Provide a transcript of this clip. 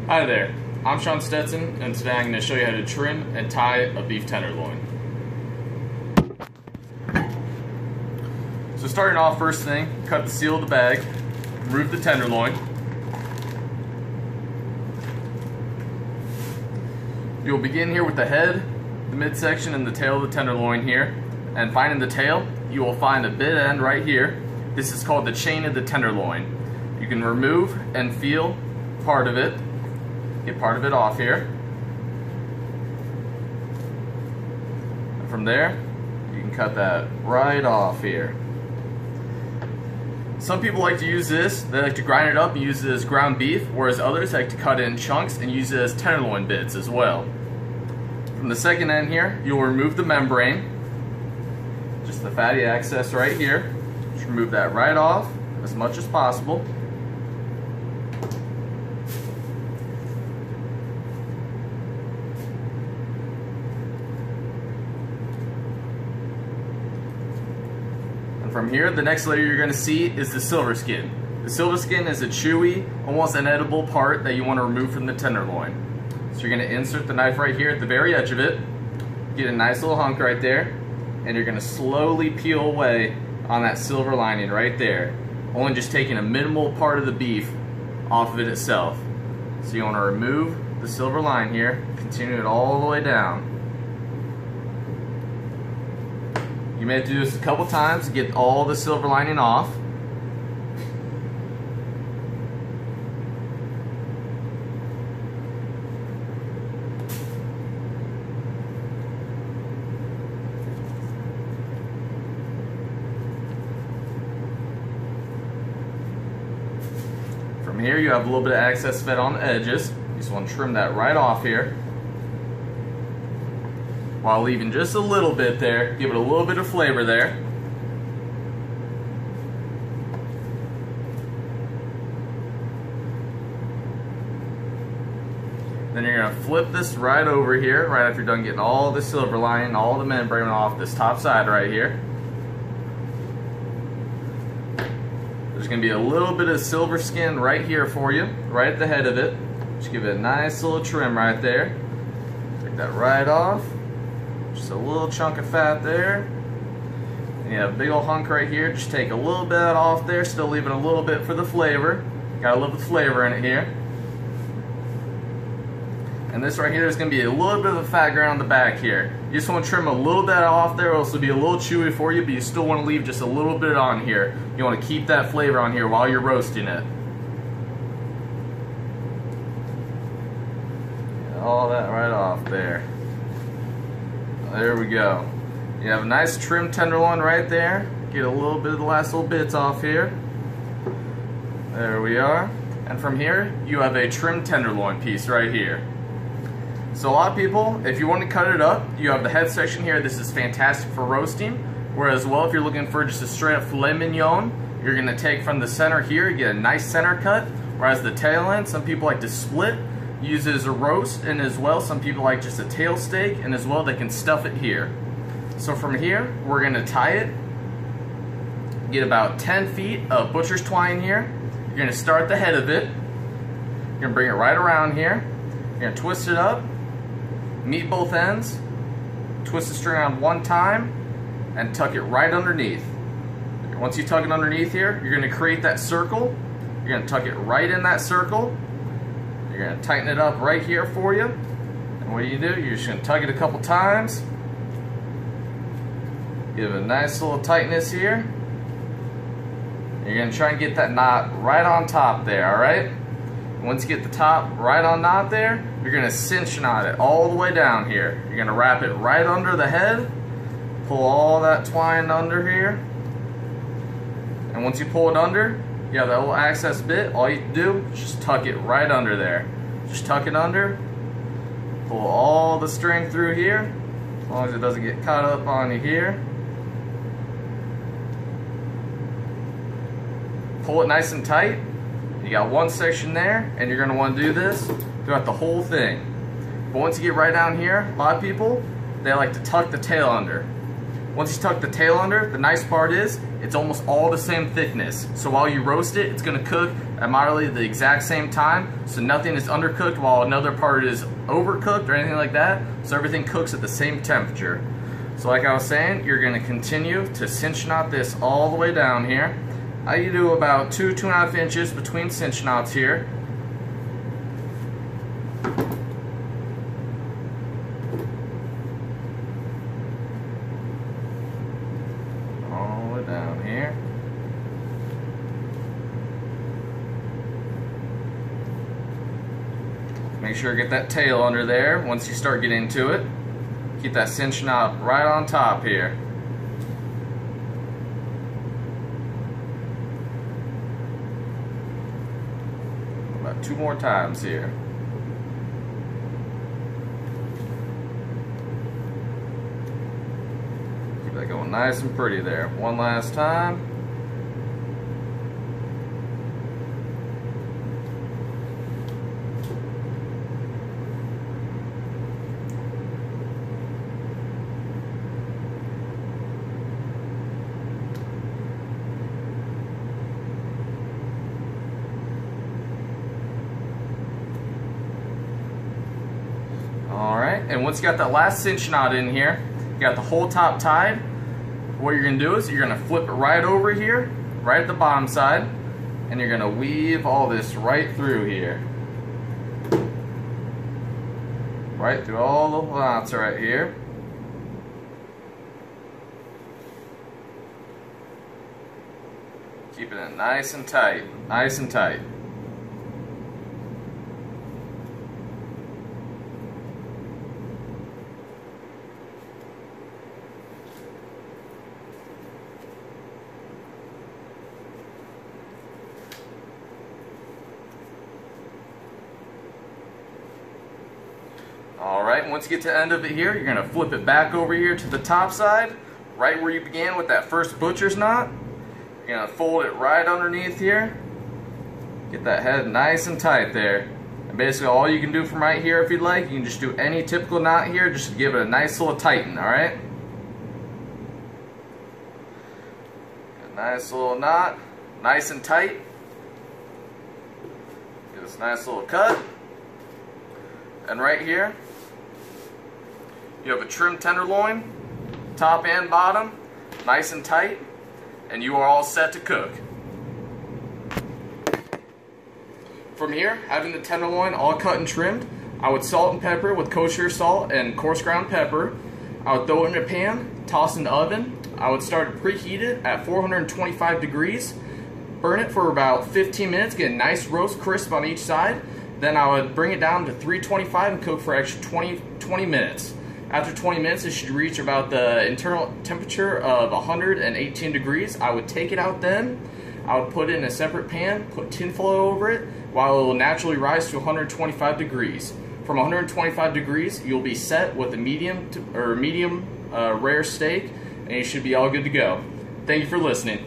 Hi there, I'm Sean Stetson, and today I'm going to show you how to trim and tie a beef tenderloin. So starting off, first thing, cut the seal of the bag, remove the tenderloin. You'll begin here with the head, the midsection, and the tail of the tenderloin here. And finding the tail, you will find a bit end right here. This is called the chain of the tenderloin. You can remove and feel part of it. Get part of it off here. And from there, you can cut that right off here. Some people like to use this, they like to grind it up and use it as ground beef, whereas others like to cut it in chunks and use it as tenderloin bits as well. From the second end here, you'll remove the membrane, just the fatty excess right here. Just remove that right off as much as possible. And from here, the next layer you're going to see is the silver skin. The silver skin is a chewy, almost inedible part that you want to remove from the tenderloin. So you're going to insert the knife right here at the very edge of it, get a nice little hunk right there, and you're going to slowly peel away on that silver lining right there, only just taking a minimal part of the beef off of it itself. So you want to remove the silver line here, continue it all the way down. You may have to do this a couple times to get all the silver lining off. From here, you have a little bit of excess fat on the edges. You just want to trim that right off here, while leaving just a little bit there. Give it a little bit of flavor there. Then you're going to flip this right over here, right after you're done getting all the silver lining, all the membrane off this top side right here. There's going to be a little bit of silver skin right here for you, right at the head of it. Just give it a nice little trim right there. Take that right off. Just a little chunk of fat there. And you have a big old hunk right here. Just take a little bit off there, still leaving a little bit for the flavor. Gotta love the flavor in it here. And this right here is going to be a little bit of a fat grain on the back here. You just want to trim a little bit off there, or else it'll be a little chewy for you, but you still want to leave just a little bit on here. You want to keep that flavor on here while you're roasting it. Get all that right off there. There we go. You have a nice trim tenderloin right there. Get a little bit of the last little bits off here. There we are. And from here, you have a trim tenderloin piece right here. So a lot of people, if you want to cut it up, you have the head section here. This is fantastic for roasting. Whereas, well, if you're looking for just a straight up filet mignon, you're going to take from the center here, get a nice center cut. Whereas the tail end, some people like to split, use it as a roast, and as well, some people like just a tail steak, and as well, they can stuff it here. So from here, we're going to tie it. Get about 10 feet of butcher's twine here. You're going to start the head of it. You're going to bring it right around here. You're going to twist it up. Meet both ends, twist the string on one time, and tuck it right underneath. Once you tuck it underneath here, you're going to create that circle. You're going to tuck it right in that circle. You're going to tighten it up right here for you. And what do? You're just going to tug it a couple times. Give it a nice little tightness here. You're going to try and get that knot right on top there, alright? Once you get the top right on knot there, you're going to cinch knot it all the way down here. You're going to wrap it right under the head, pull all that twine under here, and once you pull it under, you have that little access bit. All you do is just tuck it right under there. Just tuck it under, pull all the string through here, as long as it doesn't get caught up on you here. Pull it nice and tight. You got one section there, and you're going to want to do this throughout the whole thing. But once you get right down here, a lot of people, they like to tuck the tail under. Once you tuck the tail under, the nice part is it's almost all the same thickness. So while you roast it, it's going to cook at moderately the exact same time. So nothing is undercooked while another part is overcooked or anything like that. So everything cooks at the same temperature. So like I was saying, you're going to continue to cinch knot this all the way down here. You do about 2–2.5 inches between cinch knots here. All the way down here. Make sure to get that tail under there once you start getting to it. Keep that cinch knot right on top here. About 2 more times here. Keep that going nice and pretty there. One last time. Alright, and once you got that last cinch knot in here, you got the whole top tied, what you're going to do is you're going to flip it right over here, right at the bottom side, and you're going to weave all this right through here. Right through all the knots right here. Keeping it nice and tight, nice and tight. Alright, once you get to the end of it here, you're going to flip it back over here to the top side, right where you began with that first butcher's knot. You're going to fold it right underneath here. Get that head nice and tight there. And basically all you can do from right here, if you'd like, you can just do any typical knot here just to give it a nice little tighten, alright? A nice little knot, nice and tight. Get this nice little cut. And right here, you have a trimmed tenderloin, top and bottom, nice and tight, and you are all set to cook. From here, having the tenderloin all cut and trimmed, I would salt and pepper with kosher salt and coarse ground pepper. I would throw it in a pan, toss in the oven. I would start to preheat it at 425 degrees, burn it for about 15 minutes, get a nice roast crisp on each side. Then I would bring it down to 325 and cook for an extra 20 minutes. After 20 minutes, it should reach about the internal temperature of 118 degrees. I would take it out then. I would put it in a separate pan, put tinfoil over it, while it will naturally rise to 125 degrees. From 125 degrees, you'll be set with a medium rare steak, and you should be all good to go. Thank you for listening.